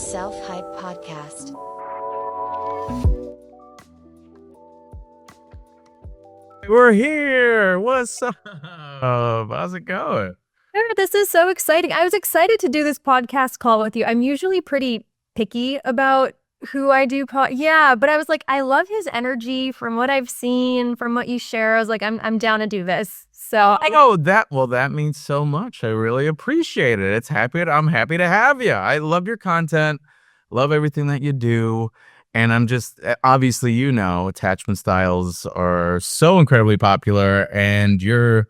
Self-Hype Podcast. We're here. What's up? How's it going? This is so exciting. I was excited to do this podcast call with you. I'm usually pretty picky about who I do. Yeah, but I was like, I love his energy from what I've seen, from what you share. I was like, I'm down to do this. So That means so much. I really appreciate it. I'm happy to have you. I love your content, love everything that you do. And I'm just obviously, attachment styles are so incredibly popular, and you're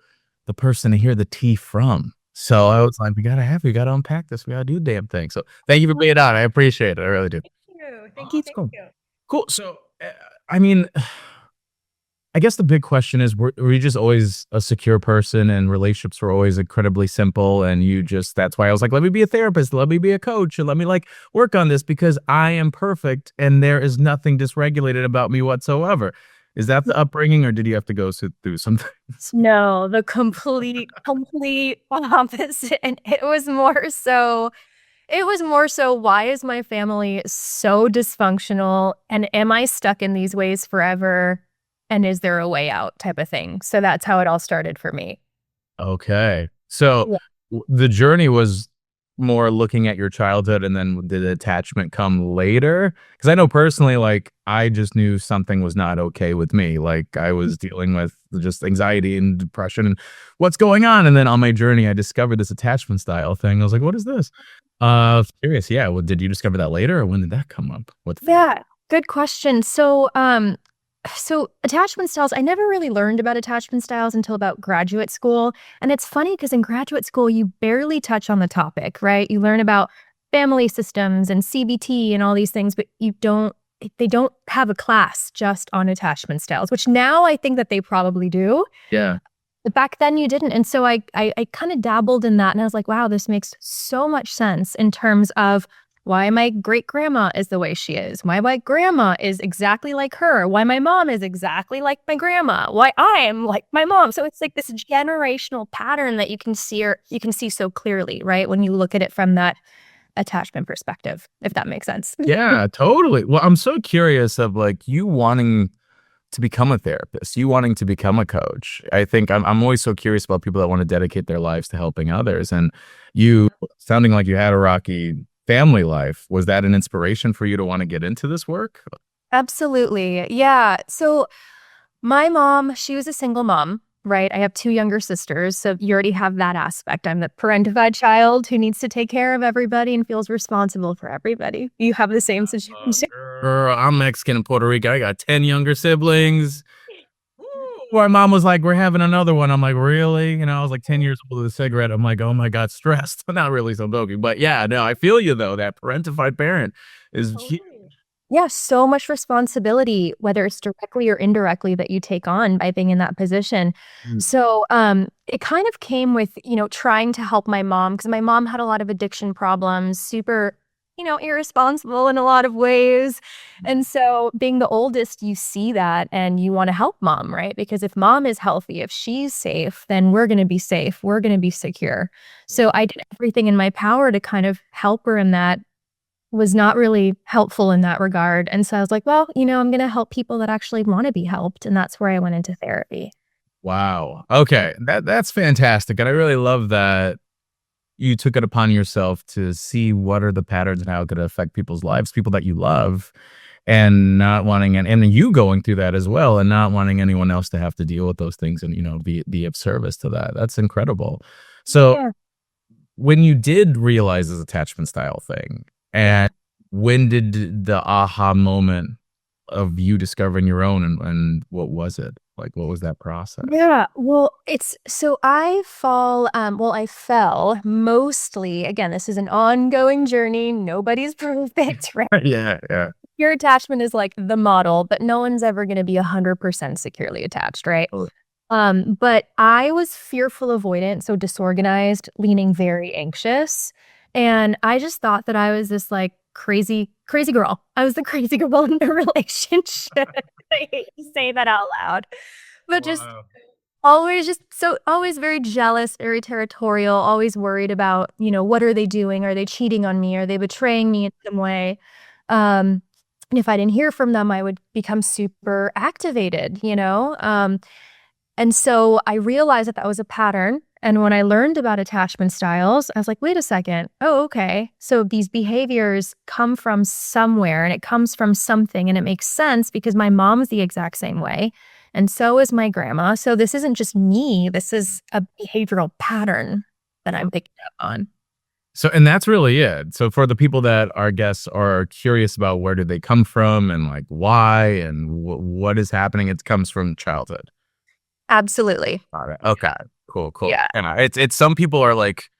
the person to hear the tea from. So I was like, we gotta unpack this. We gotta do the damn thing. So thank you for being on. I appreciate it. I really do. Thank you. Awesome. Cool. So, I mean, I guess the big question is, were you just always a secure person and relationships were always incredibly simple, and that's why I was like, let me be a therapist, let me be a coach, and let me work on this because I am perfect and there is nothing dysregulated about me whatsoever. Is that the upbringing, or did you have to go through some things? No, the complete opposite. And it was more so, why is my family so dysfunctional? And am I stuck in these ways forever? And is there a way out type of thing? So that's how it all started for me. Okay. So the journey was more looking at your childhood, and then did the attachment come later? Because I know personally, I just knew something was not okay with me. I was dealing with just anxiety and depression and what's going on. And then on my journey, I discovered this attachment style thing. I was like, what is this? Curious. Yeah. Well, did you discover that later, or when did that come up? Yeah, good question. So attachment styles, I never really learned about attachment styles until about graduate school. And it's funny because in graduate school, you barely touch on the topic, right? You learn about family systems and CBT and all these things, but they don't have a class just on attachment styles, which now I think that they probably do. Yeah. But back then you didn't. And so I kind of dabbled in that, and I was like, wow, this makes so much sense in terms of why my great grandma is the way she is, why my grandma is exactly like her, why my mom is exactly like my grandma, why I am like my mom. So it's like this generational pattern that you can see so clearly, right? When you look at it from that attachment perspective, if that makes sense. Yeah, totally. Well, I'm so curious of you wanting to become a therapist, you wanting to become a coach. I think I'm always so curious about people that want to dedicate their lives to helping others. And you sounding like you had a rocky family life. Was that an inspiration for you to want to get into this work? Absolutely. Yeah. So my mom, she was a single mom, right? I have two younger sisters. So you already have that aspect. I'm the parentified child who needs to take care of everybody and feels responsible for everybody. You have the same situation. Girl, I'm Mexican and Puerto Rico. I got 10 younger siblings. My mom was like, we're having another one. I'm like, really? I was like 10 years old with a cigarette. I'm like, oh my God, stressed. Not really so bulky. But yeah, no, I feel you though. That parentified parent is huge. Yeah, so much responsibility, whether it's directly or indirectly, that you take on by being in that position. So it kind of came with, trying to help my mom, because my mom had a lot of addiction problems, super, irresponsible in a lot of ways. And so being the oldest, you see that and you want to help mom, right? Because if mom is healthy, if she's safe, then we're going to be safe. We're going to be secure. So I did everything in my power to kind of help her in that. Was not really helpful in that regard. And so I was like, well, I'm going to help people that actually want to be helped. And that's where I went into therapy. Wow. Okay. That's fantastic. And I really love that you took it upon yourself to see what are the patterns and how it could affect people's lives, people that you love, and not wanting, and you going through that as well, and not wanting anyone else to have to deal with those things and, be of service to that. That's incredible. So when you did realize this attachment style thing, and when did the aha moment of you discovering your own, and what was it? What was that process? Yeah, well, I fell mostly, again, this is an ongoing journey. Nobody's perfect, right? Yeah. Your attachment is like the model, but no one's ever going to be 100% securely attached, right? But I was fearful avoidant, so disorganized, leaning very anxious. And I just thought that I was this crazy girl. I was the crazy girl in the relationship. I hate to say that out loud. But just always very jealous, very territorial, always worried about, what are they doing? Are they cheating on me? Are they betraying me in some way? Um, and if I didn't hear from them, I would become super activated. And so I realized that that was a pattern. And when I learned about attachment styles, I was like, wait a second. Oh, okay. So these behaviors come from somewhere and it comes from something. And it makes sense because my mom's the exact same way. And so is my grandma. So this isn't just me. This is a behavioral pattern that I'm picking up on. So, and that's really it. So for the people that our guests are curious about where did they come from and like why and what is happening, it comes from childhood. Absolutely. Got it. Okay. Cool. Yeah. And it's some people are like,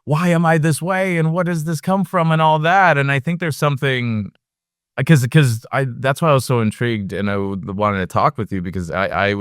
why am I this way? And what does this come from and all that? And I think there's something because that's why I was so intrigued and I wanted to talk with you because I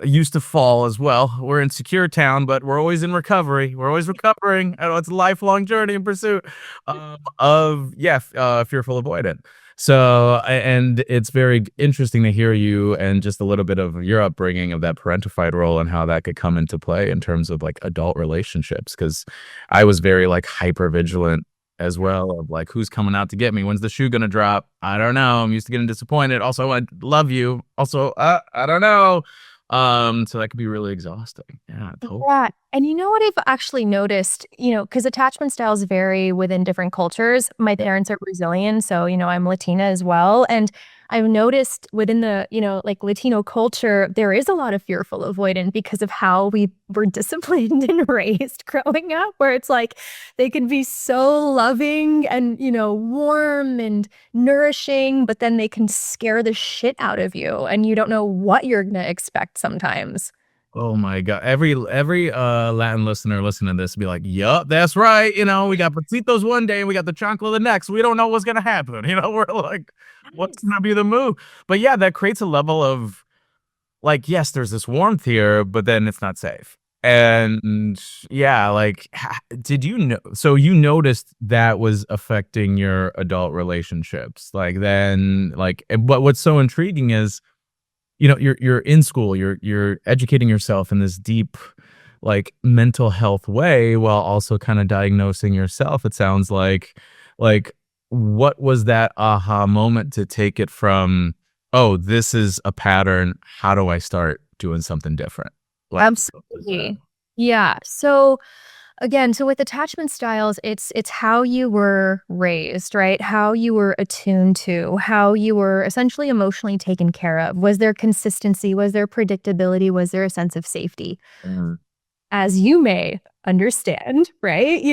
used to fall as well. We're in secure town, but we're always in recovery. We're always recovering. I know it's a lifelong journey in pursuit of fearful avoidant. So, and it's very interesting to hear you and just a little bit of your upbringing of that parentified role and how that could come into play in terms of like adult relationships. Because I was very like hyper vigilant as well of like who's coming out to get me, when's the shoe gonna drop, I don't know, I'm used to getting disappointed, also I love you, also I don't know, so that could be really exhausting. Yeah, totally. Yeah. And you know what I've actually noticed, because attachment styles vary within different cultures. My parents are Brazilian, so, I'm Latina as well. And I've noticed within the, like Latino culture, there is a lot of fearful avoidant because of how we were disciplined and raised growing up, where it's like they can be so loving and, warm and nourishing, but then they can scare the shit out of you and you don't know what you're going to expect sometimes. Oh my God. Every Latin listener listening to this be like, yup, that's right. We got patitos one day and we got the chancla the next. We don't know what's gonna happen. We're like, what's gonna be the move? But yeah, that creates a level of like, yes, there's this warmth here, but then it's not safe. And yeah, like did you know so you noticed that was affecting your adult relationships? Like then like but what's so intriguing is you're in school, you're educating yourself in this deep like mental health way while also kind of diagnosing yourself. It sounds like what was that aha moment to take it from, oh, this is a pattern, how do I start doing something different? Like, Absolutely. Yeah. So again, so with attachment styles, it's how you were raised, right? How you were attuned to, how you were essentially emotionally taken care of. Was there consistency? Was there predictability? Was there a sense of safety? Mhm. As you may understand, right?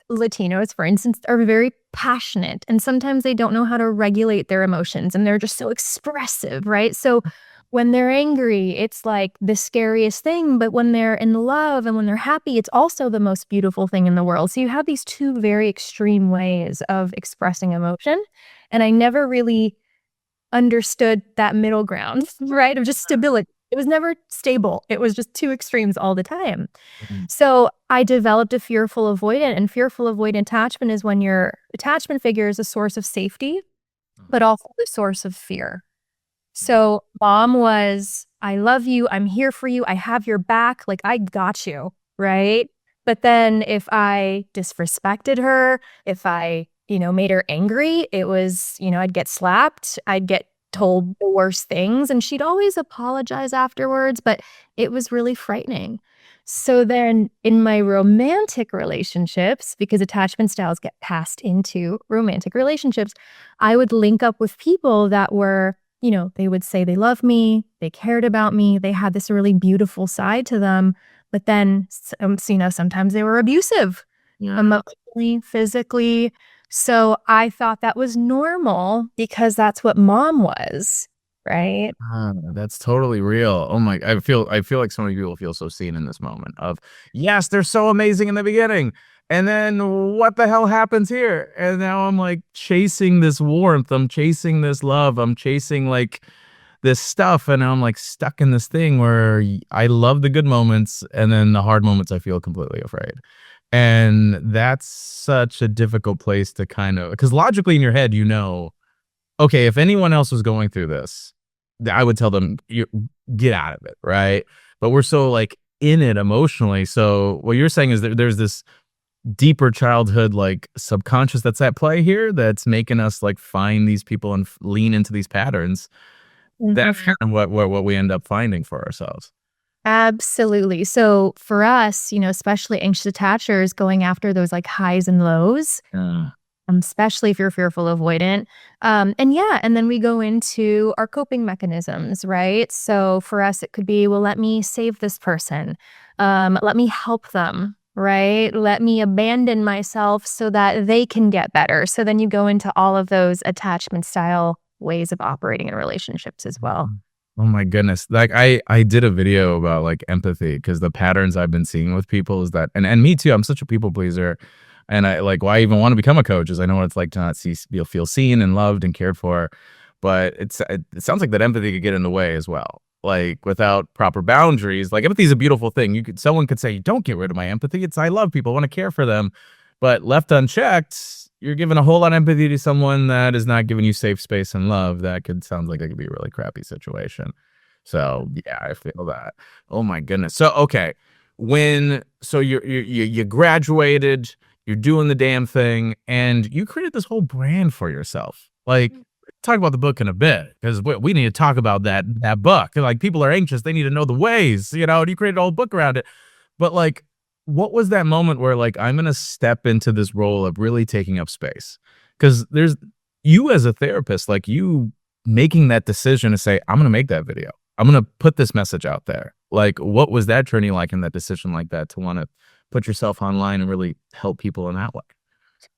Latinos, for instance, are very passionate and sometimes they don't know how to regulate their emotions and they're just so expressive, right? So when they're angry, it's like the scariest thing. But when they're in love and when they're happy, it's also the most beautiful thing in the world. So you have these two very extreme ways of expressing emotion. And I never really understood that middle ground, right? Of just stability. It was never stable. It was just two extremes all the time. Mhm. So I developed a fearful avoidant, and fearful avoidant attachment is when your attachment figure is a source of safety, but also the source of fear. So mom was, I love you. I'm here for you. I have your back. Like, I got you. Right. But then if I disrespected her, if I, made her angry, it was, I'd get slapped. I'd get told the worst things. And she'd always apologize afterwards, but it was really frightening. So then in my romantic relationships, because attachment styles get passed into romantic relationships, I would link up with people that were, they would say they love me, they cared about me, they had this really beautiful side to them, but then, sometimes they were abusive, emotionally, physically. So I thought that was normal because that's what mom was, right? That's totally real. Oh my, I feel like so many people feel so seen in this moment of, yes, they're so amazing in the beginning. And then what the hell happens here? And now I'm like chasing this warmth. I'm chasing this love. I'm chasing like this stuff. And now I'm like stuck in this thing where I love the good moments. And then the hard moments, I feel completely afraid. And that's such a difficult place to kind of, because logically in your head, okay, if anyone else was going through this, I would tell them, you get out of it, right? but we're so like in it emotionally. So what you're saying is that there's this deeper childhood like subconscious that's at play here that's making us like find these people and lean into these patterns. That's kind of what we end up finding for ourselves. Absolutely. So for us, especially anxious attachers going after those like highs and lows, Yeah. especially if you're fearful avoidant. And then we go into our coping mechanisms, right? So for us, it could be, well, let me save this person. Let me help them, right? Let me abandon myself so that they can get better. So then you go into all of those attachment style ways of operating in relationships as well. Oh my goodness. Like I did a video about like empathy because the patterns I've been seeing with people is that and me too, I'm such a people pleaser. And I like why I even want to become a coach is I know what it's like to not feel seen and loved and cared for. But it sounds like that empathy could get in the way as well. Like without proper boundaries. Like empathy is a beautiful thing. Someone could say, don't get rid of my empathy. It's I love people, I want to care for them. But left unchecked, you're giving a whole lot of empathy to someone that is not giving you safe space and love. That sounds like it could be a really crappy situation. So yeah, I feel that. Oh my goodness. So okay, so you graduated, you're doing the damn thing, and you created this whole brand for yourself. Like, talk about the book in a bit because we need to talk about that book. Like, people are anxious; they need to know the ways, and you created a whole book around it. But like, what was that moment where like I'm gonna step into this role of really taking up space? Because there's you as a therapist, like you making that decision to say, I'm gonna make that video. I'm gonna put this message out there. Like, what was that journey like in that decision like that to want to put yourself online and really help people in that way?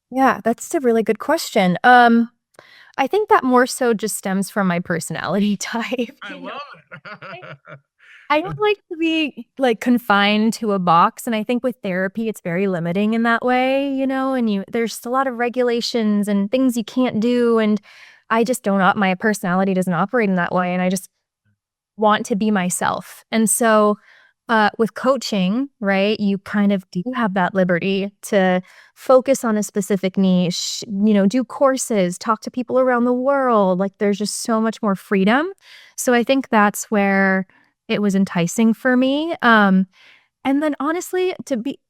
Yeah, that's a really good question. I think that more so just stems from my personality type. I love it. I don't like to be like confined to a box. And I think with therapy, it's very limiting in that way, and there's a lot of regulations and things you can't do. And I just my personality doesn't operate in that way. And I just want to be myself. And so with coaching, right, you kind of do have that liberty to focus on a specific niche, do courses, talk to people around the world. Like there's just so much more freedom. So I think that's where it was enticing for me. And then honestly,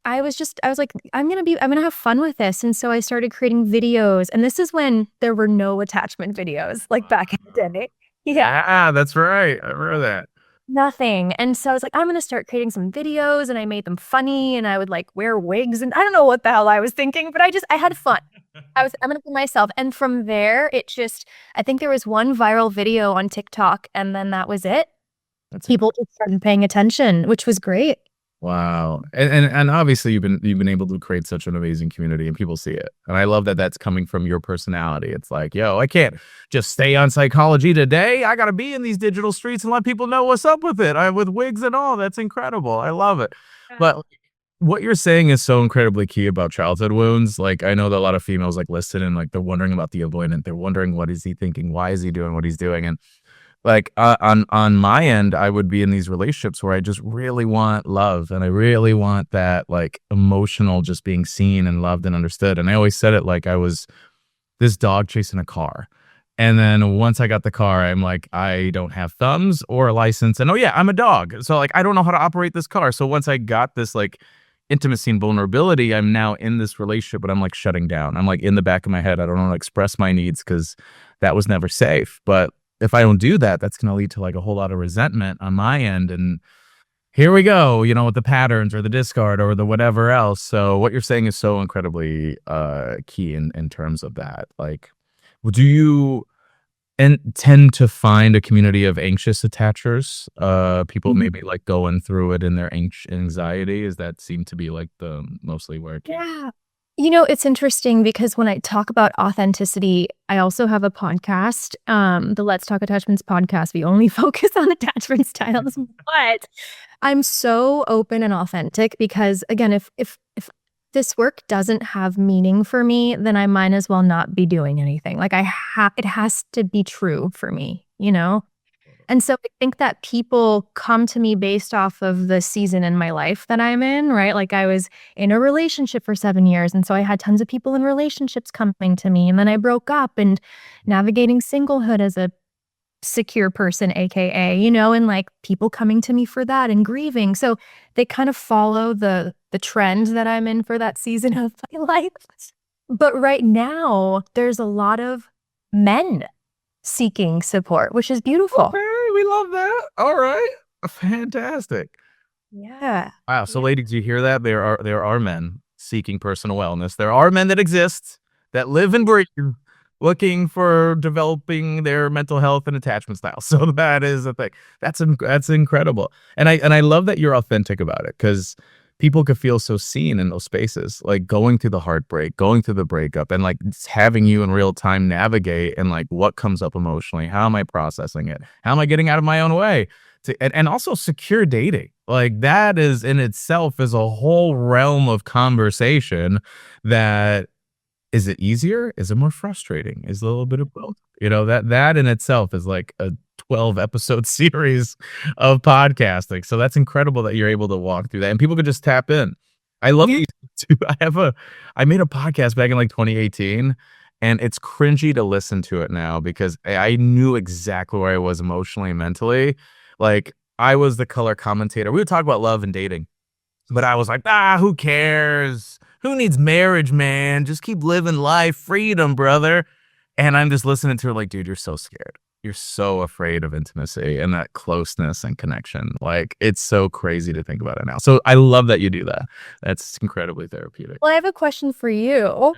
I was like, I'm going to have fun with this. And so I started creating videos. And this is when there were no attachment videos, like back in the day. Yeah. Ah, that's right. I remember that. Nothing. And so I was like, I'm going to start creating some videos, and I made them funny, and I would like wear wigs, and I don't know what the hell I was thinking, but I had fun. I'm going to be myself. And from there, I think there was one viral video on TikTok, and then that was it. People just started paying attention, which was great. Wow. And obviously you've been able to create such an amazing community and people see it. And I love that that's coming from your personality. It's like, yo, I can't just stay on Psychology Today. I got to be in these digital streets and let people know what's up with it. With wigs and all. That's incredible. I love it. But what you're saying is so incredibly key about childhood wounds. Like I know that a lot of females like listen and like they're wondering about the avoidant. They're wondering what is he thinking? Why is he doing what he's doing? And like on my end, I would be in these relationships where I just really want love and I really want that like emotional just being seen and loved and understood. And I always said it like I was this dog chasing a car. And then once I got the car, I'm like, I don't have thumbs or a license. And oh yeah, I'm a dog. So like I don't know how to operate this car. So once I got this like intimacy and vulnerability, I'm now in this relationship, but I'm like shutting down. I'm like in the back of my head. I don't want to express my needs because that was never safe. But if I don't do that, that's going to lead to like a whole lot of resentment on my end. And here we go, with the patterns or the discard or the whatever else. So what you're saying is so incredibly key in terms of that. Like, do you tend to find a community of anxious attachers? People maybe like going through it in their anxiety. Does that seem to be like the mostly where it came? Yeah. It's interesting because when I talk about authenticity, I also have a podcast, the Let's Talk Attachments podcast. We only focus on attachment styles, but I'm so open and authentic because, again, if this work doesn't have meaning for me, then I might as well not be doing anything. Like it has to be true for me, And so I think that people come to me based off of the season in my life that I'm in, right? Like I was in a relationship for 7 years. And so I had tons of people in relationships coming to me. And then I broke up and navigating singlehood as a secure person, AKA, you know, and like people coming to me for that and grieving. So they kind of follow the trend that I'm in for that season of my life. But right now, there's a lot of men seeking support, which is beautiful. Okay, we love that. All right. Fantastic. Yeah. Wow. So ladies, you hear that? There are men seeking personal wellness. There are men that exist, that live and breathe, looking for developing their mental health and attachment style. So that is a thing. That's incredible. And I love that you're authentic about it, because people could feel so seen in those spaces, like going through the heartbreak, going through the breakup, and like just having you in real time navigate and like what comes up emotionally. How am I processing it? How am I getting out of my own way? And also secure dating. Like that is in itself is a whole realm of conversation. That is it easier? Is it more frustrating? Is it a little bit of both? You know, that in itself is like a 12 episode series of podcasting. So that's incredible that you're able to walk through that and people could just tap in. I love these too. I made a podcast back in like 2018, and it's cringy to listen to it now because I knew exactly where I was emotionally and mentally. Like I was the color commentator. We would talk about love and dating, but I was like, who cares? Who needs marriage, man? Just keep living life, freedom, brother. And I'm just listening to her like, dude, you're so scared. You're so afraid of intimacy and that closeness and connection. Like, it's so crazy to think about it now. So I love that you do that. That's incredibly therapeutic. Well, I have a question for you.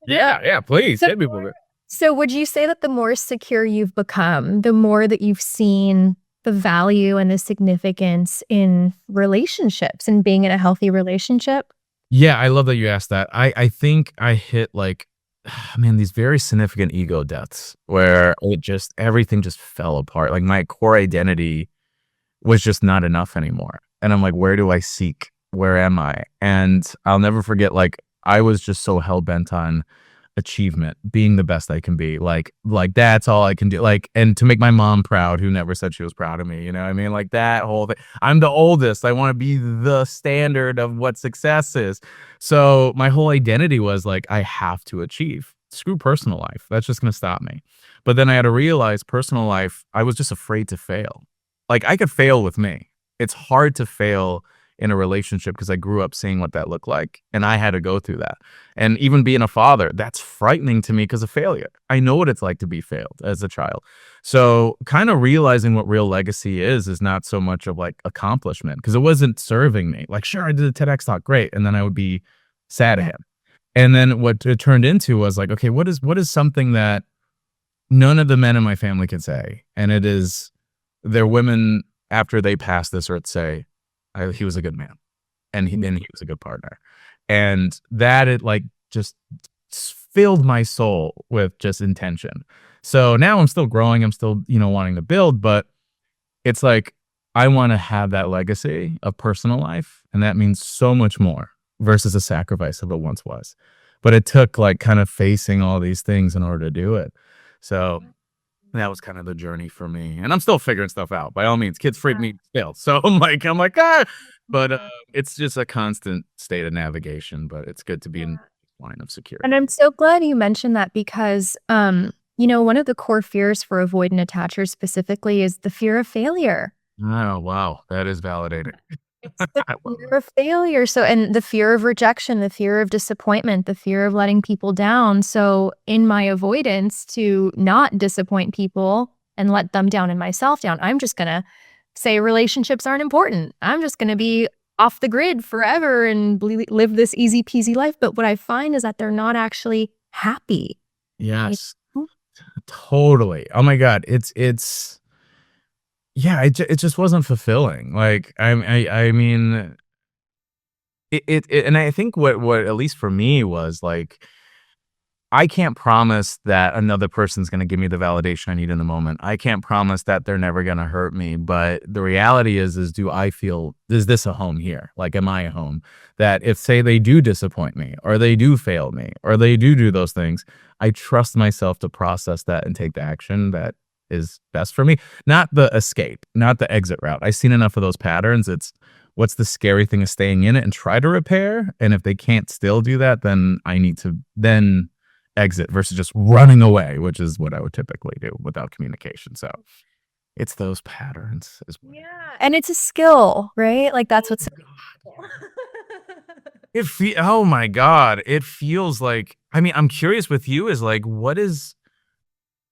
Yeah, please. So, Hit me with it. so would you say that the more secure you've become, the more that you've seen the value and the significance in relationships and being in a healthy relationship? Yeah, I love that you asked that. I think I hit like, man, these very significant ego deaths where everything just fell apart. Like my core identity was just not enough anymore. And I'm like, where do I seek? Where am I? And I'll never forget, like, I was just so hell bent on achievement, being the best I can be. Like that's all I can do. Like, and to make my mom proud, who never said she was proud of me, you know what I mean? Like that whole thing. I'm the oldest. I want to be the standard of what success is. So my whole identity was like, I have to achieve. Screw personal life. That's just going to stop me. But then I had to realize personal life, I was just afraid to fail. Like I could fail with me. It's hard to fail in a relationship because I grew up seeing what that looked like, and I had to go through that. And even being a father, that's frightening to me because of failure. I know what it's like to be failed as a child. So kind of realizing what real legacy is not so much of like accomplishment, because it wasn't serving me. Like, sure, I did a TEDx talk, great. And then I would be sad again. And then what it turned into was like, okay, what is something that none of the men in my family can say? And it is their women after they pass this earth say, he was a good man, and he was a good partner. And that it like just filled my soul with just intention. So now I'm still growing. I'm still, wanting to build, but it's like, I want to have that legacy of personal life. And that means so much more versus a sacrifice of it once was. But it took like kind of facing all these things in order to do it. So that was kind of the journey for me. And I'm still figuring stuff out. By all means, kids freak me still. So I'm like, but it's just a constant state of navigation, but it's good to be in a line of security. And I'm so glad you mentioned that because, one of the core fears for avoidant attachers specifically is the fear of failure. Oh, wow. That is validating. It's the fear of failure. So, and the fear of rejection, the fear of disappointment, the fear of letting people down. So in my avoidance to not disappoint people and let them down and myself down, I'm just going to say relationships aren't important. I'm just going to be off the grid forever and live this easy peasy life. But what I find is that they're not actually happy. Yes, totally. Oh my God. Yeah, it just wasn't fulfilling. Like, I mean, and I think what at least for me was like, I can't promise that another person's going to give me the validation I need in the moment. I can't promise that they're never going to hurt me. But the reality is is this a home here? Like, am I a home? That if, say, they do disappoint me or they do fail me or they do those things, I trust myself to process that and take the action that is best for me. Not the escape, not the exit route. I've seen enough of those patterns. It's what's the scary thing of staying in it and try to repair. And if they can't still do that, then I need to then exit versus just running away, which is what I would typically do without communication. So it's those patterns. Yeah. And it's a skill, right? Like that's what's Oh my God. It feels like, I mean, I'm curious with you is like, what is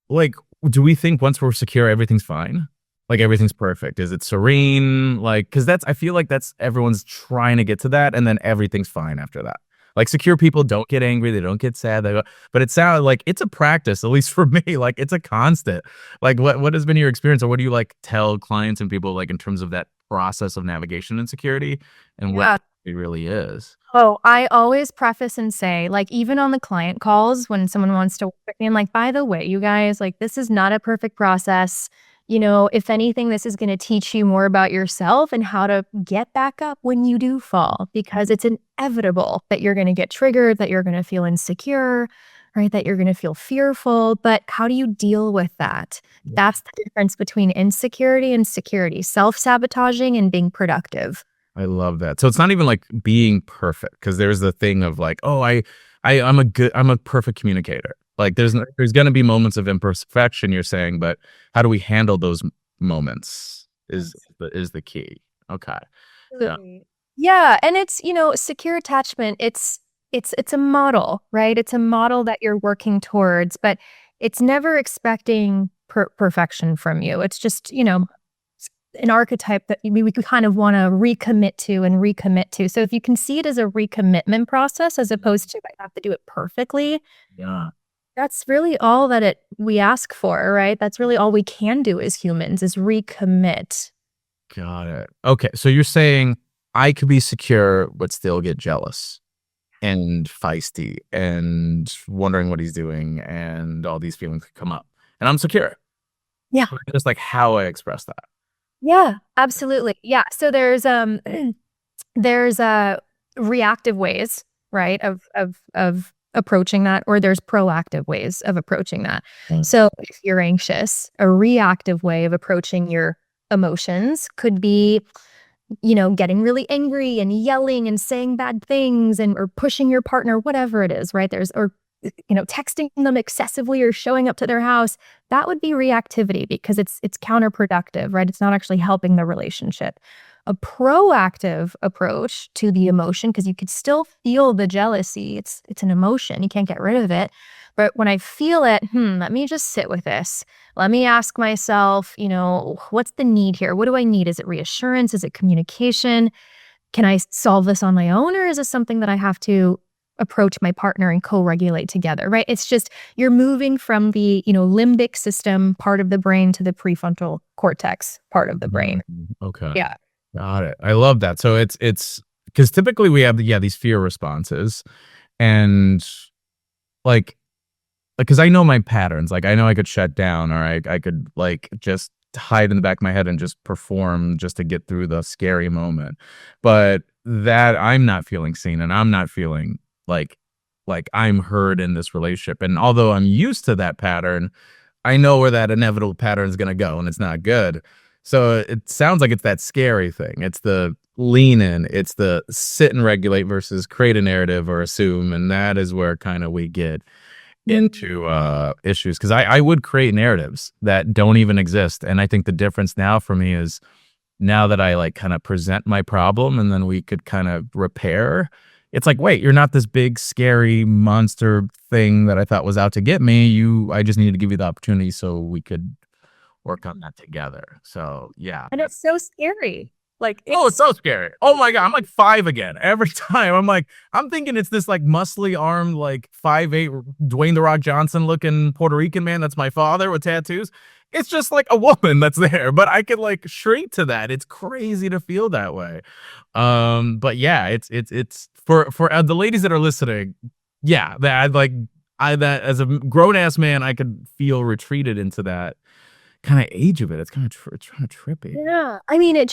like, do we think once we're secure, everything's fine? Like everything's perfect? Is it serene? Like, cause I feel like that's everyone's trying to get to that. And then everything's fine after that. Like secure people don't get angry. They don't get sad. But it sounds like it's a practice, at least for me. Like it's a constant. Like what has been your experience or what do you like tell clients and people like in terms of that process of navigation and security and what it really is? Oh, I always preface and say, like, even on the client calls when someone wants to work with me, I'm like, by the way, you guys, like, this is not a perfect process. You know, if anything, this is going to teach you more about yourself and how to get back up when you do fall, because it's inevitable that you're going to get triggered, that you're going to feel insecure, right? That you're going to feel fearful. But how do you deal with that? That's the difference between insecurity and security, self-sabotaging and being productive. I love that. So it's not even like being perfect because there's the thing of like, oh, I'm a perfect communicator. Like there's going to be moments of imperfection you're saying, but how do we handle those moments is the key. Okay. Yeah, and it's, secure attachment, it's a model, right? It's a model that you're working towards, but it's never expecting perfection from you. It's just, an archetype that we could kind of want to recommit to. So if you can see it as a recommitment process as opposed to I have to do it perfectly, that's really all that we ask for, right? That's really all we can do as humans is recommit. Got it. Okay, so you're saying I could be secure but still get jealous and feisty and wondering what he's doing and all these feelings could come up. And I'm secure. Yeah. Just like how I express that. Yeah, absolutely. Yeah. So there's reactive ways, right, of approaching that, or there's proactive ways of approaching that. So if you're anxious, a reactive way of approaching your emotions could be, getting really angry and yelling and saying bad things or pushing your partner, whatever it is, right? Texting them excessively or showing up to their house. That would be reactivity because it's counterproductive, right? It's not actually helping the relationship. A proactive approach to the emotion, because you could still feel the jealousy. It's an emotion. You can't get rid of it. But when I feel it, let me just sit with this. Let me ask myself, what's the need here? What do I need? Is it reassurance? Is it communication? Can I solve this on my own? Or is this something that I have to approach my partner and co-regulate together, right? It's just you're moving from the, limbic system part of the brain to the prefrontal cortex part of the brain. Okay. Yeah. Got it. I love that. So it's because typically we have these fear responses and like because I know my patterns. Like I know I could shut down or I could like just hide in the back of my head and just perform just to get through the scary moment. But that I'm not feeling seen and I'm not feeling like I'm heard in this relationship. And although I'm used to that pattern, I know where that inevitable pattern is going to go and it's not good. So it sounds like it's that scary thing. It's the lean in, it's the sit and regulate versus create a narrative or assume. And that is where kind of we get into issues because I would create narratives that don't even exist. And I think the difference now for me is now that I like kind of present my problem and then we could kind of repair. It's like, wait, you're not this big, scary monster thing that I thought was out to get me. I just needed to give you the opportunity so we could work on that together. So, yeah. And it's so scary. Like, it's so scary. Oh my God. I'm like 5 again. Every time I'm thinking it's this like muscly armed, like 5'8" Dwayne The Rock Johnson looking Puerto Rican man. That's my father with tattoos. It's just like a woman that's there, but I could like shrink to that. It's crazy to feel that way. But yeah, it's for the ladies that are listening. Yeah, that that as a grown ass man, I could feel retreated into that kind of age of it. It's kind of trippy. Yeah. I mean, it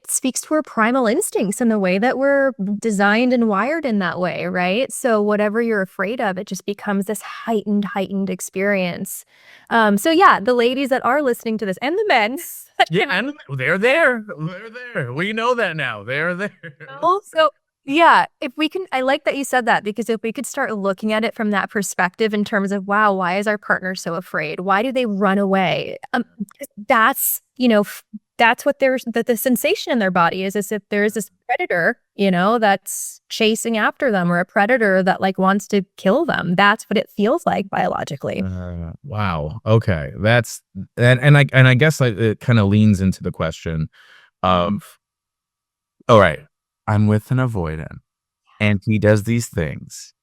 speaks to our primal instincts and the way that we're designed and wired in that way, right? So whatever you're afraid of, it just becomes this heightened experience. So yeah, the ladies that are listening to this and the men. Yeah, and they're there. They're there. We know that now. They're there. Also, Yeah, if we can, I like that you said that, because if we could start looking at it from that perspective in terms of, wow, why is our partner so afraid? Why do they run away? That's, that's what there's the sensation in their body is as if there is this predator, that's chasing after them, or a predator that like wants to kill them. That's what it feels like biologically. Wow. Okay. That's and I guess it kind of leans into the question of, all right, I'm with an avoidant and he does these things.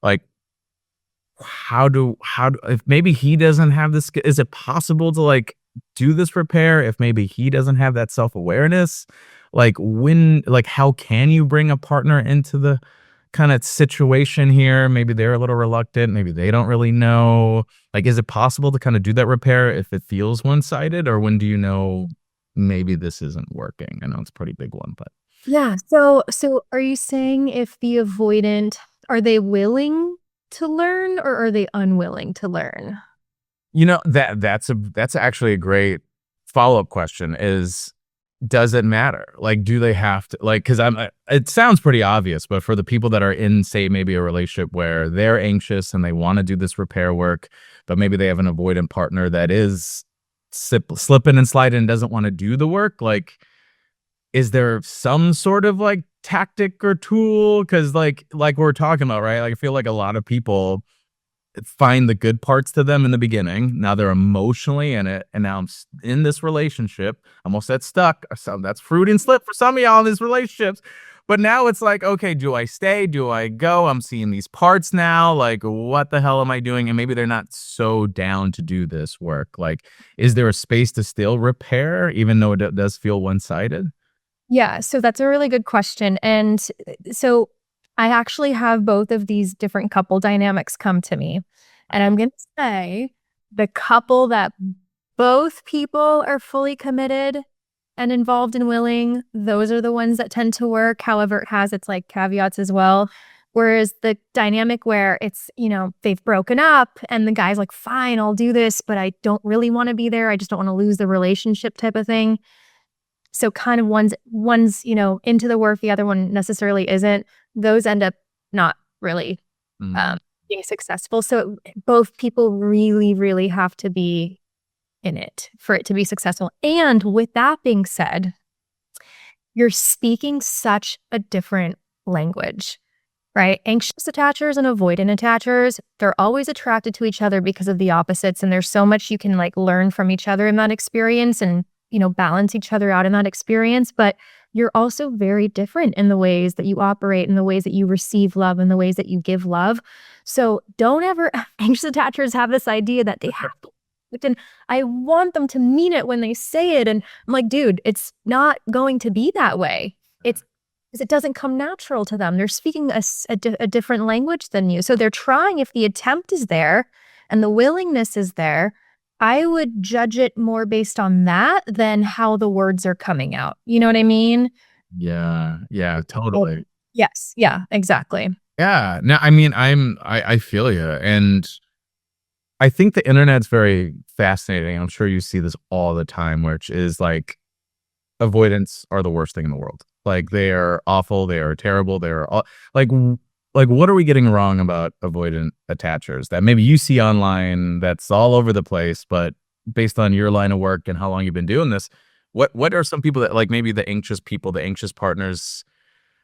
Like, how do if maybe he doesn't have this, is it possible to like do this repair if maybe he doesn't have that self-awareness? Like how can you bring a partner into the kind of situation here? Maybe they're a little reluctant, maybe they don't really know. Like, is it possible to kind of do that repair if it feels one-sided, or when do you know maybe this isn't working? I know it's a pretty big one, but Yeah. So are you saying if the avoidant, are they willing to learn or are they unwilling to learn? that's actually a great follow-up question is, does it matter? Like, do they have to, like, because it sounds pretty obvious, but for the people that are in, say, maybe a relationship where they're anxious and they want to do this repair work, but maybe they have an avoidant partner that is slipping and sliding and doesn't want to do the work, like, is there some sort of like tactic or tool? Because like we're talking about, right? Like, I feel like a lot of people find the good parts to them in the beginning. Now they're emotionally in it, and now in this relationship. Almost said stuck. So that's fruit and slip for some of y'all in these relationships. But now it's like, okay, do I stay? Do I go? I'm seeing these parts now. Like, what the hell am I doing? And maybe they're not so down to do this work. Like, is there a space to still repair, even though it does feel one-sided? Yeah, so that's a really good question. And so I actually have both of these different couple dynamics come to me. And I'm going to say the couple that both people are fully committed and involved and willing, those are the ones that tend to work. However, it has its like caveats as well. Whereas the dynamic where it's, they've broken up and the guy's like, fine, I'll do this, but I don't really want to be there. I just don't want to lose the relationship type of thing. So kind of one's, into the work, the other one necessarily isn't. Those end up not really being successful. So both people really, really have to be in it for it to be successful. And with that being said, you're speaking such a different language, right? Anxious attachers and avoidant attachers, they're always attracted to each other because of the opposites. And there's so much you can like learn from each other in that experience and balance each other out in that experience. But you're also very different in the ways that you operate, in the ways that you receive love, in the ways that you give love. So don't ever, anxious attachers have this idea that they have to, and I want them to mean it when they say it. And I'm like, dude, it's not going to be that way. It's because it doesn't come natural to them. They're speaking a different language than you. So they're trying, if the attempt is there and the willingness is there, I would judge it more based on that than how the words are coming out. You know what I mean? Yeah. Yeah, totally. Yes. Yeah, exactly. Yeah. No, I mean, I feel you. And I think the internet's very fascinating. I'm sure you see this all the time, which is like avoidants are the worst thing in the world. Like, they are awful. They are terrible. They are all like, what are we getting wrong about avoidant attachers that maybe you see online that's all over the place, but based on your line of work and how long you've been doing this, what are some people that, like, maybe the anxious people, the anxious partners,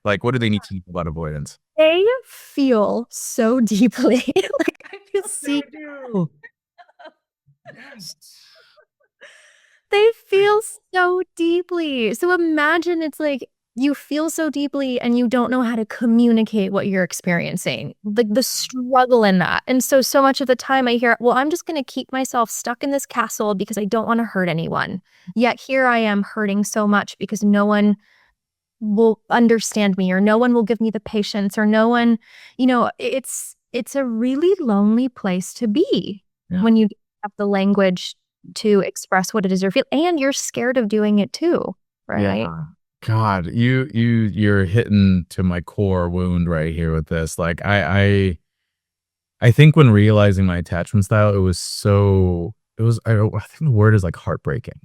like, what do they need to know about avoidance? They feel so deeply. Like I feel see. Yes. They feel so deeply. So imagine it's like you feel so deeply and you don't know how to communicate what you're experiencing, like the struggle in that. And so much of the time I hear, well, I'm just going to keep myself stuck in this castle because I don't want to hurt anyone. Yet here I am hurting so much because no one will understand me, or no one will give me the patience, or no one, it's a really lonely place to be. Yeah. When you have the language to express what it is you're feeling, and you're scared of doing it too, right? Yeah. God, you're hitting to my core wound right here with this. Like, I think when realizing my attachment style, I think the word is like heartbreaking,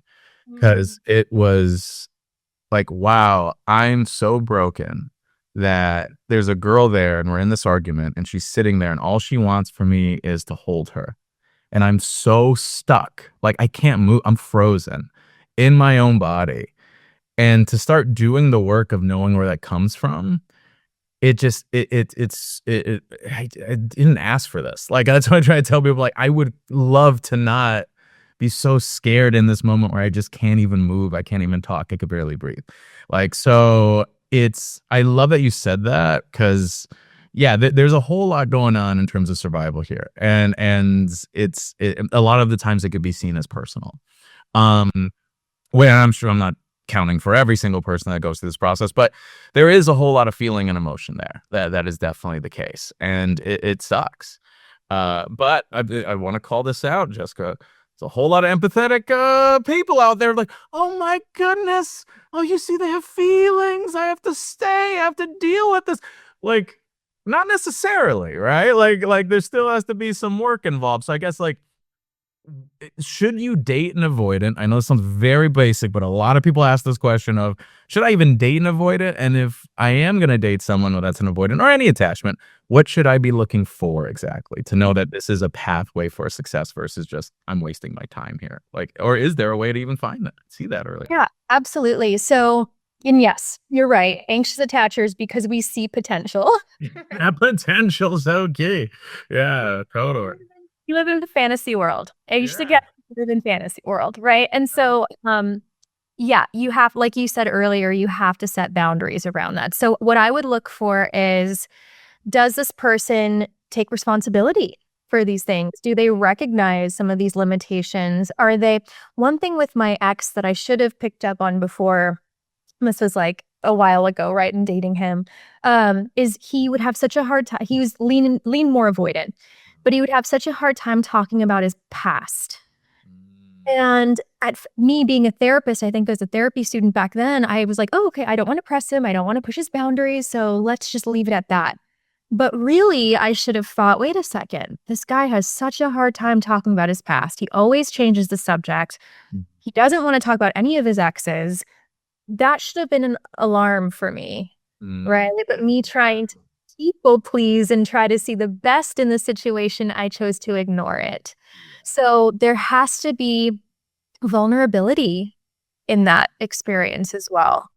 because it was like, wow, I'm so broken that there's a girl there and we're in this argument and she's sitting there and all she wants from me is to hold her. And I'm so stuck. Like I can't move. I'm frozen in my own body. And to start doing the work of knowing where that comes from, it just I didn't ask for this. Like that's what I try to tell people. Like I would love to not be so scared in this moment where I just can't even move. I can't even talk. I could barely breathe. Like so, I love that you said that because yeah, there's a whole lot going on in terms of survival here, and a lot of the times it could be seen as personal. Um, well, I'm sure I'm not counting for every single person that goes through this process, but there is a whole lot of feeling and emotion there. That is definitely the case, and it sucks. But I want to call this out, Jessica. There's a whole lot of empathetic people out there like, oh my goodness, oh you see they have feelings. I have to stay. I have to deal with this. Like, not necessarily, right? Like there still has to be some work involved. So I guess like, should you date an avoidant? I know this sounds very basic, but a lot of people ask this question of, should I even date an avoidant? And if I am going to date someone that's an avoidant or any attachment, what should I be looking for exactly to know that this is a pathway for success versus just I'm wasting my time here? Like, or is there a way to even find that? See that earlier? Yeah, absolutely. So, and yes, you're right. Anxious attachers because we see potential. That potential's so key. Yeah, totally. You live in the fantasy world. Anxious Yeah. attachers live in fantasy world, right? And so, yeah, you have, like you said earlier, you have to set boundaries around that. So what I would look for is, does this person take responsibility for these things? Do they recognize some of these limitations? Are they, one thing with my ex that I should have picked up on before, this was like a while ago, right, in dating him, is he would have such a hard time. He was lean more avoidant, but he would have such a hard time talking about his past. And me being a therapist, I think as a therapy student back then, I was like, oh, okay, I don't want to press him. I don't want to push his boundaries. So let's just leave it at that. But really, I should have thought, wait a second, this guy has such a hard time talking about his past. He always changes the subject. He doesn't want to talk about any of his exes. That should have been an alarm for me, right? But me trying to people please and try to see the best in the situation, I chose to ignore it. So there has to be vulnerability in that experience as well.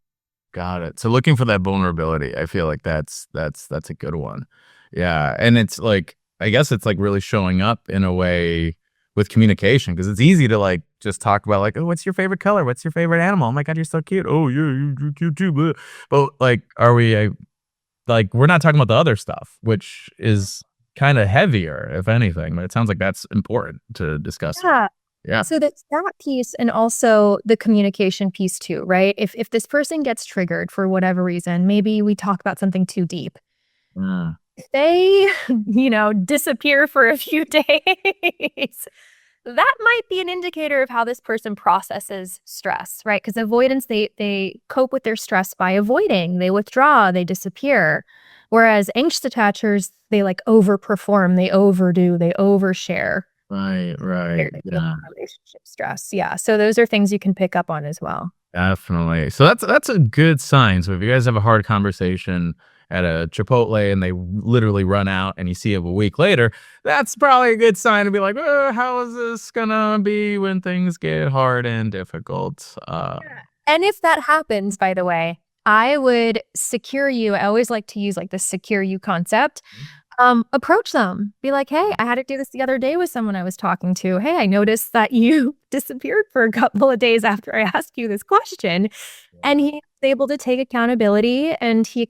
Got it. So looking for that vulnerability, I feel like that's a good one. Yeah, and it's like, I guess it's like really showing up in a way with communication, because it's easy to like just talk about like, oh, what's your favorite color? What's your favorite animal? Oh my God, you're so cute. Oh yeah, you're cute too. Blah. But like, are we like, we're not talking about the other stuff, which is kind of heavier, if anything, but it sounds like that's important to discuss. Yeah. Yeah. So that's that piece, and also the communication piece too, right? If this person gets triggered for whatever reason, maybe we talk about something too deep. If they, disappear for a few days, that might be an indicator of how this person processes stress, right? Because avoidance, they cope with their stress by avoiding, they withdraw, they disappear. Whereas anxious attachers, they like overperform, they overdo, they overshare. Right. Yeah. Relationship stress. Yeah. So those are things you can pick up on as well. Definitely. So that's a good sign. So if you guys have a hard conversation at a Chipotle and they literally run out and you see it a week later, that's probably a good sign to be like, oh, how is this gonna be when things get hard and difficult? And if that happens, by the way, I would secure you. I always like to use like the secure you concept. Approach them. Be like, hey, I had to do this the other day with someone I was talking to. Hey, I noticed that you disappeared for a couple of days after I asked you this question. And he was able to take accountability, and he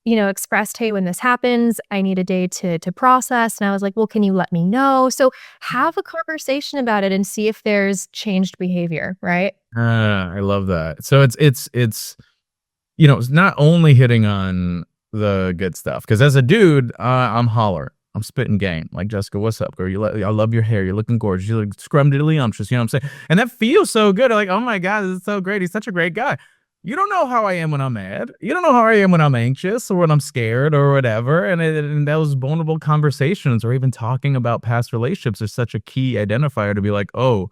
expressed, hey, when this happens, I need a day to process. And I was like, well, can you let me know? So have a conversation about it and see if there's changed behavior, right? I love that. So it's not only hitting on the good stuff, because as a dude, I'm holler, I'm spitting game, like, Jessica, what's up, girl? I love your hair, you're looking gorgeous, you look scrumdiddlyumptious, you know what I'm saying? And that feels so good. Like, oh my God, this is so great, he's such a great guy. You don't know how I am when I'm mad, you don't know how I am when I'm anxious or when I'm scared or whatever. And those vulnerable conversations or even talking about past relationships is such a key identifier to be like, oh,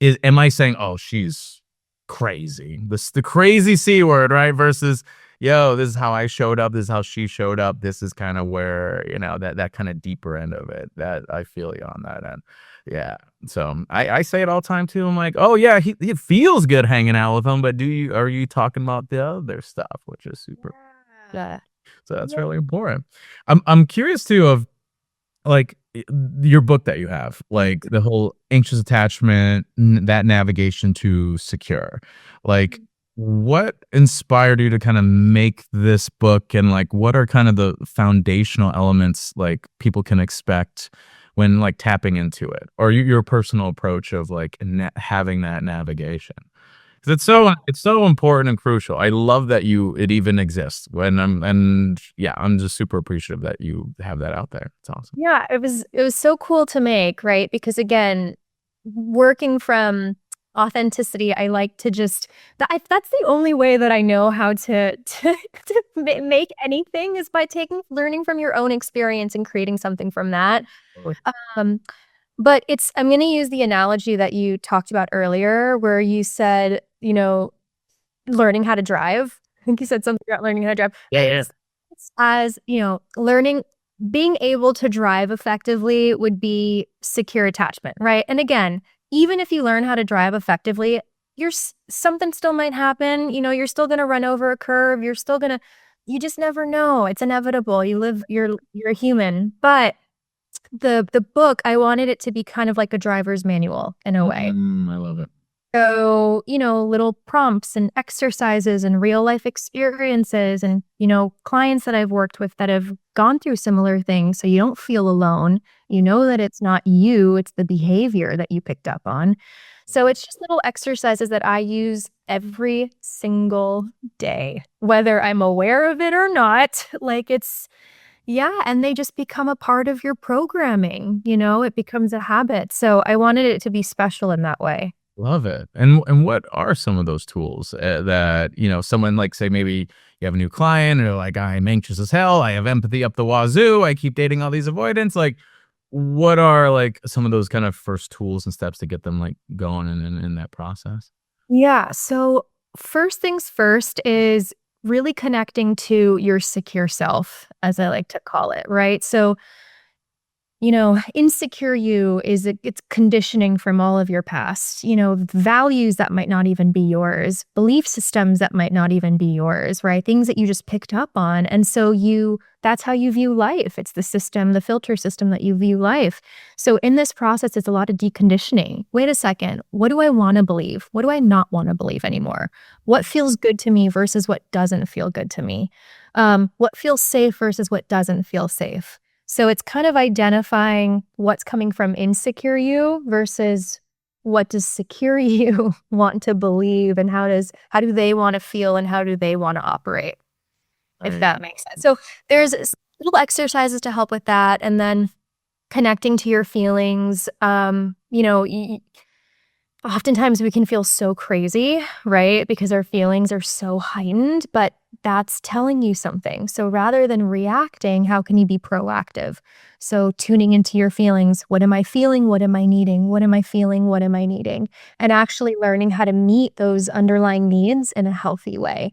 am I saying, oh, she's crazy, the crazy C word, right? Versus, yo, this is how I showed up, this is how she showed up, this is kind of where, that kind of deeper end of it, that I feel you on that end. Yeah. So I say it all the time too. I'm like, oh yeah, it feels good hanging out with him, but are you talking about the other stuff, which is super. Yeah. So that's really important. I'm curious too of like your book that you have, like the whole anxious attachment, that navigation to secure. Like, what inspired you to kind of make this book, and like what are kind of the foundational elements like people can expect when like tapping into it, or your personal approach of like having that navigation? 'Cause it's so important and crucial. I love that it even exists. I'm just super appreciative that you have that out there. It's awesome. Yeah, it was so cool to make, right? Because again, working from authenticity, I like to just that's the only way that I know how to make anything is by learning from your own experience and creating something from that. Um, but I'm gonna use the analogy that you talked about earlier, where you said, learning how to drive. I think you said something about learning how to drive. Yeah. It's as, being able to drive effectively would be secure attachment, right? And again, even if you learn how to drive effectively, something still might happen. You're still gonna run over a curve. You just never know. It's inevitable. You're a human. But the book, I wanted it to be kind of like a driver's manual in a way. I love it. So, little prompts and exercises and real life experiences and, clients that I've worked with that have gone through similar things. So you don't feel alone. You know that it's not you, it's the behavior that you picked up on. So it's just little exercises that I use every single day, whether I'm aware of it or not. And they just become a part of your programming. It becomes a habit. So I wanted it to be special in that way. Love it. And what are some of those tools that, someone like, say, maybe you have a new client and they're like, I'm anxious as hell. I have empathy up the wazoo. I keep dating all these avoidance. Like, what are like some of those kind of first tools and steps to get them like going in that process? Yeah. So first things first is really connecting to your secure self, as I like to call it, right? So insecure you it's conditioning from all of your past, values that might not even be yours, belief systems that might not even be yours, right? Things that you just picked up on. And so that's how you view life. It's the filter system that you view life. So in this process, it's a lot of deconditioning. Wait a second. What do I want to believe? What do I not want to believe anymore? What feels good to me versus what doesn't feel good to me? What feels safe versus what doesn't feel safe? So it's kind of identifying what's coming from insecure you versus what does secure you want to believe, and how do they want to feel and how do they want to operate, if that makes sense. So there's little exercises to help with that, and then connecting to your feelings. Oftentimes we can feel so crazy, right? Because our feelings are so heightened, but that's telling you something. So rather than reacting, how can you be proactive? So tuning into your feelings. What am I feeling? What am I needing? What am I feeling? What am I needing? And actually learning how to meet those underlying needs in a healthy way.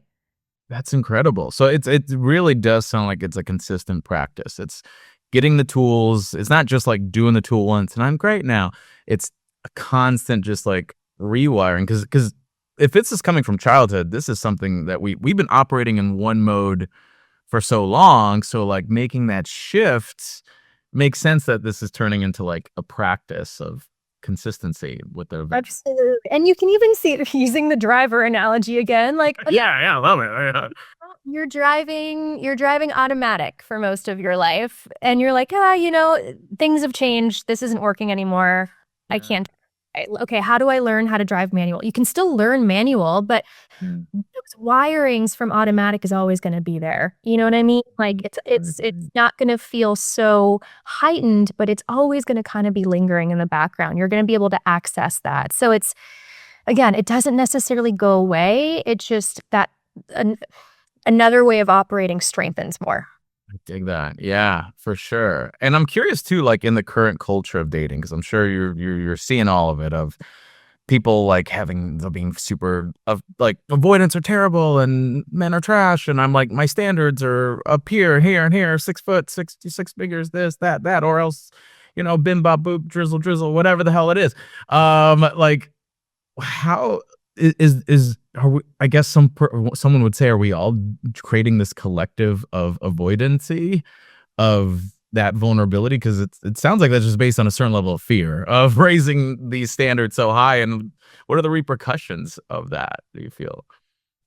That's incredible. So it really does sound like it's a consistent practice. It's getting the tools. It's not just like doing the tool once and I'm great now. It's a constant just like rewiring, because if this is coming from childhood, this is something that we've been operating in one mode for so long. So like making that shift makes sense that this is turning into like a practice of consistency with the Absolutely. And you can even see it using the driver analogy again. Like, I love it. you're driving automatic for most of your life, and you're like, things have changed. This isn't working anymore. I can't. Okay, how do I learn how to drive manual? You can still learn manual, but those wirings from automatic is always going to be there. You know what I mean? Like it's not going to feel so heightened, but it's always going to kind of be lingering in the background. You're going to be able to access that. So again, it doesn't necessarily go away. It's just that another way of operating strengthens more. I dig that. Yeah, for sure. And I'm curious too, like in the current culture of dating, because I'm sure you're seeing all of it, of people like being super like avoidance are terrible and men are trash, and I'm like, my standards are up here, here, and here, 6 foot, 66 figures, this, that, or else, bim bop boop, drizzle drizzle, whatever the hell it is. Like, how are we, I guess someone would say, are we all creating this collective of avoidancy of that vulnerability? Because it sounds like that's just based on a certain level of fear of raising these standards so high. And what are the repercussions of that, do you feel?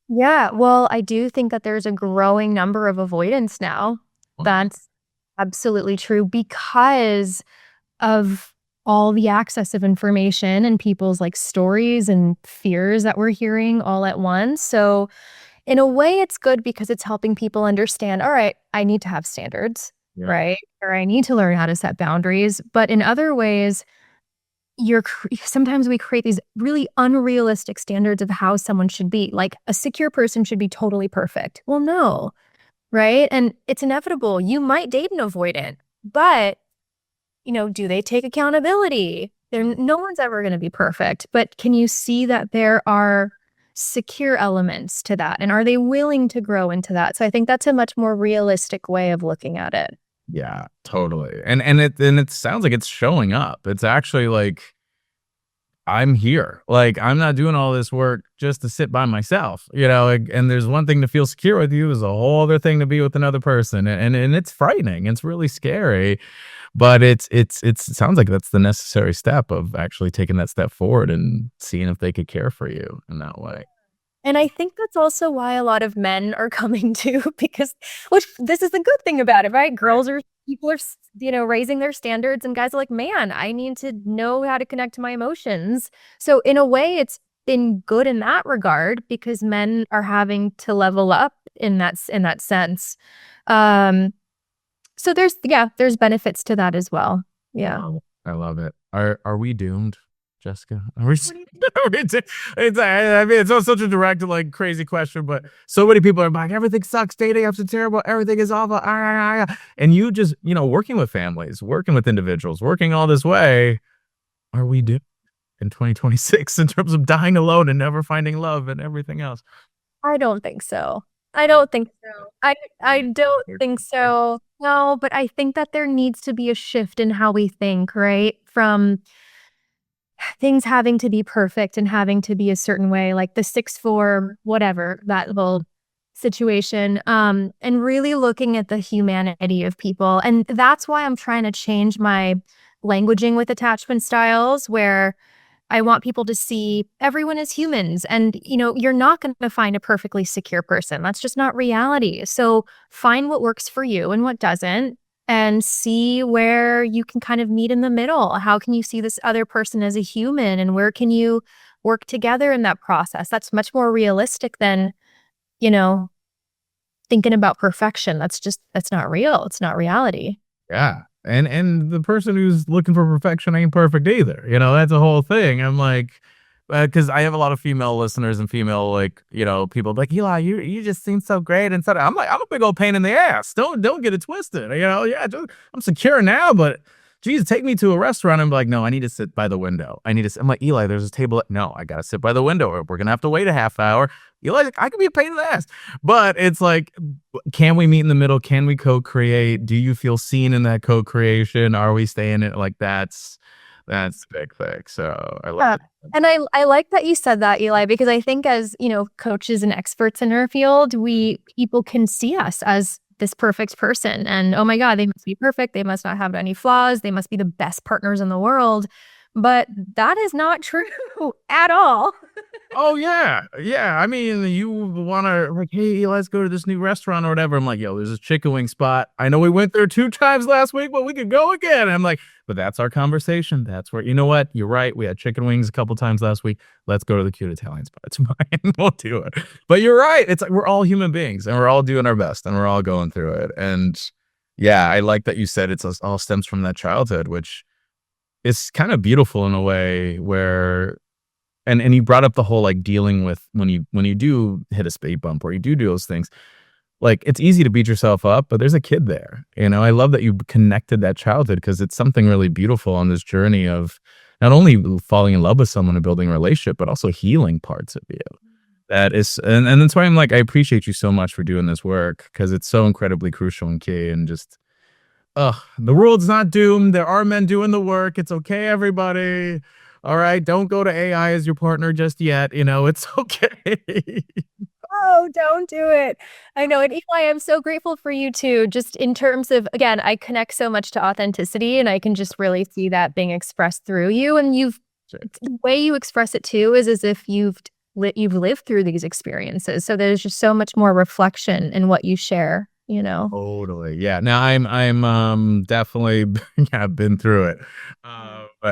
Yeah, well, I do think that there's a growing number of avoidance now. That's absolutely true because of all the access of information and people's like stories and fears that we're hearing all at once. So in a way, it's good because it's helping people understand, all right, I need to have standards, Yeah. right? Or I need to learn how to set boundaries. But in other ways, sometimes we create these really unrealistic standards of how someone should be. Like a secure person should be totally perfect. Well, no, right? And it's inevitable. You might date an avoidant, but do they take accountability? No one's ever going to be perfect, but can you see that there are secure elements to that? And are they willing to grow into that? So I think that's a much more realistic way of looking at it. Yeah, totally. And it sounds like it's showing up. It's actually like, I'm here. Like, I'm not doing all this work just to sit by myself, and there's one thing to feel secure with you, is a whole other thing to be with another person. And it's frightening. It's really scary, but it sounds like that's the necessary step of actually taking that step forward and seeing if they could care for you in that way. And I think that's also why a lot of men are coming to, which this is the good thing about it, right? People are, raising their standards, and guys are like, man, I need to know how to connect to my emotions. So in a way, it's been good in that regard because men are having to level up in that sense. So there's benefits to that as well. Yeah. Wow, I love it. Are we doomed, Jessica? Are we? I mean, it's such a direct, like, crazy question, but so many people are like, everything sucks, dating apps are terrible, everything is awful, and you just, working with families, working with individuals, working all this way, are we doomed in 2026 in terms of dying alone and never finding love and everything else? I don't think so. I don't think so. I don't think so. No, but I think that there needs to be a shift in how we think, right? From things having to be perfect and having to be a certain way, like the 6'4", whatever, that little situation, and really looking at the humanity of people. And that's why I'm trying to change my languaging with attachment styles, where I want people to see everyone as humans. And, you're not going to find a perfectly secure person. That's just not reality. So find what works for you and what doesn't, and see where you can kind of meet in the middle. How can you see this other person as a human, and where can you work together in that process? That's much more realistic than, thinking about perfection. That's not real. It's not reality. Yeah. And the person who's looking for perfection ain't perfect either. That's a whole thing. I'm like, because I have a lot of female listeners and female, like, people like, Eli, you just seem so great. And so I'm like, I'm a big old pain in the ass. Don't get it twisted. Yeah, I'm secure now, but geez, take me to a restaurant and be like, no, I need to sit by the window. I'm like, Eli, there's a table. No, I got to sit by the window, or we're going to have to wait a half hour. Eli's like, I can be a pain in the ass. But it's like, can we meet in the middle? Can we co-create? Do you feel seen in that co-creation? Are we staying it? Like, that's the big thing. So I love it. And I like that you said that, Eli, because I think as, coaches and experts in our field, people can see us as this perfect person, and oh my God, they must be perfect. They must not have any flaws. They must be the best partners in the world. But that is not true at all. Oh yeah. Yeah. I mean, you want to, like, hey, let's go to this new restaurant or whatever. I'm like, yo, there's a chicken wing spot. I know we went there 2 times last week, but we could go again. And I'm like, but that's our conversation. That's where, you know what? You're right. We had chicken wings a couple times last week. Let's go to the cute Italian spot. It's fine. We'll do it. But you're right. It's like, we're all human beings and we're all doing our best and we're all going through it. And yeah, I like that you said it all stems from that childhood, which is kind of beautiful in a way where, and you brought up the whole, like, dealing with when you do hit a speed bump or you do those things, like, it's easy to beat yourself up, but there's a kid there. I love that you connected that childhood, because it's something really beautiful on this journey of not only falling in love with someone and building a relationship, but also healing parts of you. That is, and that's why I'm like, I appreciate you so much for doing this work, because it's so incredibly crucial and key. And just, the world's not doomed. There are men doing the work. It's okay, everybody. All right, don't go to AI as your partner just yet. It's okay. Oh, don't do it. I know. And Eli, I'm so grateful for you too. Just in terms of, again, I connect so much to authenticity, and I can just really see that being expressed through you. And Sure. the way you express it too is as if you've lived through these experiences. So there's just so much more reflection in what you share, Totally. Yeah. Now I'm definitely yeah, been through it.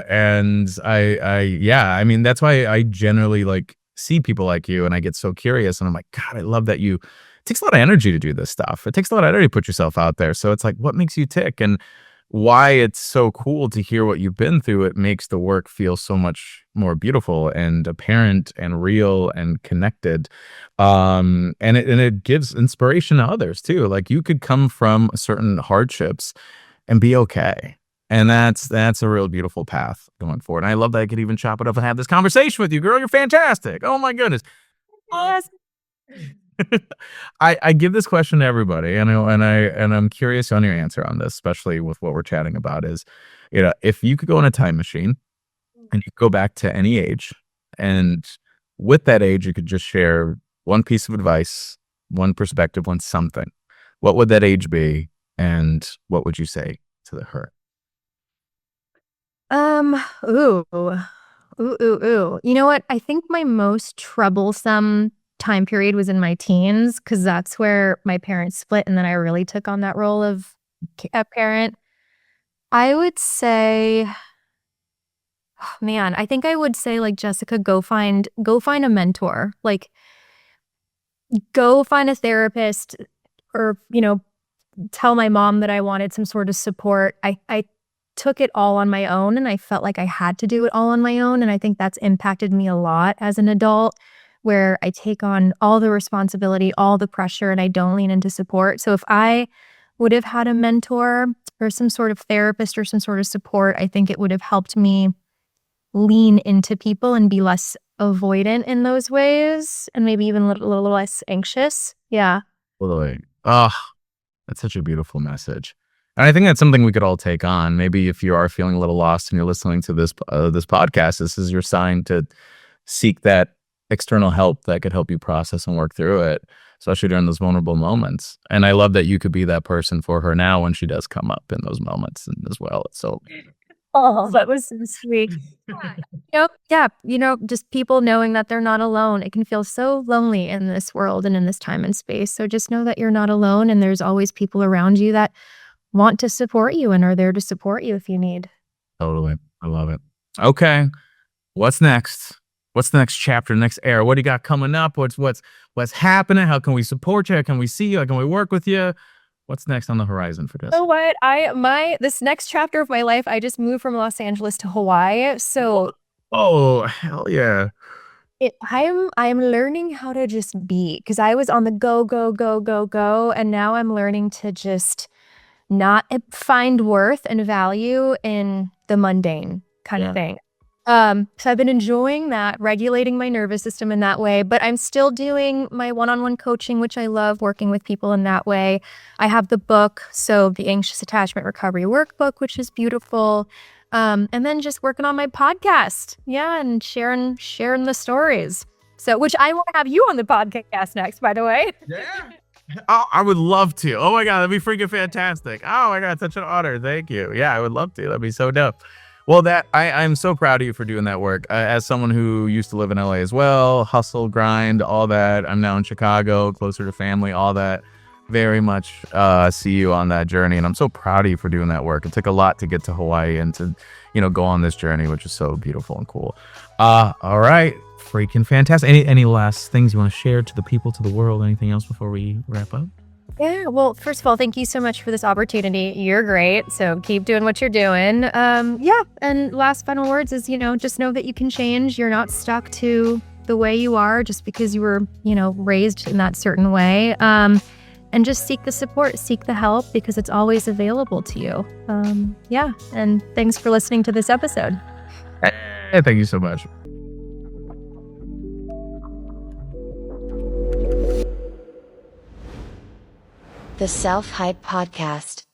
And I mean, that's why I generally like see people like you, and I get so curious, and I'm like, God, I love that it takes a lot of energy to do this stuff. It takes a lot of energy to put yourself out there. So it's like, what makes you tick, and why it's so cool to hear what you've been through. It makes the work feel so much more beautiful and apparent and real and connected. And it gives inspiration to others too. Like, you could come from certain hardships and be okay. And that's a real beautiful path going forward. And I love that I could even chop it up and have this conversation with you, girl. You're fantastic. Oh my goodness. Yes. I give this question to everybody, and I'm curious on your answer on this, especially with what we're chatting about. Is, if you could go in a time machine and you could go back to any age, and with that age you could just share one piece of advice, one perspective, one something, what would that age be, and what would you say to her? Ooh. Ooh. You know what? I think my most troublesome time period was in my teens, because that's where my parents split, and then I really took on that role of a parent. I would say, oh, man, I think I would say, like, Jessica, go find a mentor. Like, go find a therapist, or, tell my mom that I wanted some sort of support. I took it all on my own, and I felt like I had to do it all on my own. And I think that's impacted me a lot as an adult, where I take on all the responsibility, all the pressure, and I don't lean into support. So if I would have had a mentor or some sort of therapist or some sort of support, I think it would have helped me lean into people and be less avoidant in those ways, and maybe even a little less anxious. Yeah. Totally. Oh, that's such a beautiful message. And I think that's something we could all take on. Maybe if you are feeling a little lost and you're listening to this podcast, this is your sign to seek that external help that could help you process and work through it, especially during those vulnerable moments. And I love that you could be that person for her now when she does come up in those moments as well. So, Oh, that was so sweet. Yeah. Just people knowing that they're not alone. It can feel so lonely in this world and in this time and space. So just know that you're not alone, and there's always people around you that want to support you and are there to support you if you need. totally. I love it. Okay. What's next? What's the next chapter, next era? What do you got coming up? What's happening? How can we support you? How can we see you? How can we work with you? What's next on the horizon for this? You know what? This next chapter of my life, I just moved from Los Angeles to Hawaii. So Oh, hell yeah. I'm learning how to just be, because I was on the go, and now I'm learning to just not find worth and value in the mundane kind of thing. So I've been enjoying that, regulating my nervous system in that way, but I'm still doing my one-on-one coaching, which I love, working with people in that way. I have the book, so the Anxious Attachment Recovery Workbook, which is beautiful. And then just working on my podcast. Yeah. And sharing the stories. So, which I want to have you on the podcast next, by the way. Yeah. Oh, I would love to. Oh my God, that'd be freaking fantastic. Oh my God, such an honor. Thank you. Yeah, I would love to. That'd be so dope. Well, I'm so proud of you for doing that work. As someone who used to live in LA as well, hustle, grind, all that. I'm now in Chicago, closer to family, all that. Very much see you on that journey, and I'm so proud of you for doing that work. It took a lot to get to Hawaii and to, go on this journey, which is so beautiful and cool. All right, freaking fantastic. Any last things you want to share to the people, to the world? Anything else before we wrap up? Yeah, well, first of all, thank you so much for this opportunity. You're great, so keep doing what you're doing. Yeah, and last final words is, just know that you can change. You're not stuck to the way you are just because you were, raised in that certain way. And just seek the support, seek the help, because it's always available to you. Yeah, and thanks for listening to this episode. Thank you so much. The Self Hype Podcast.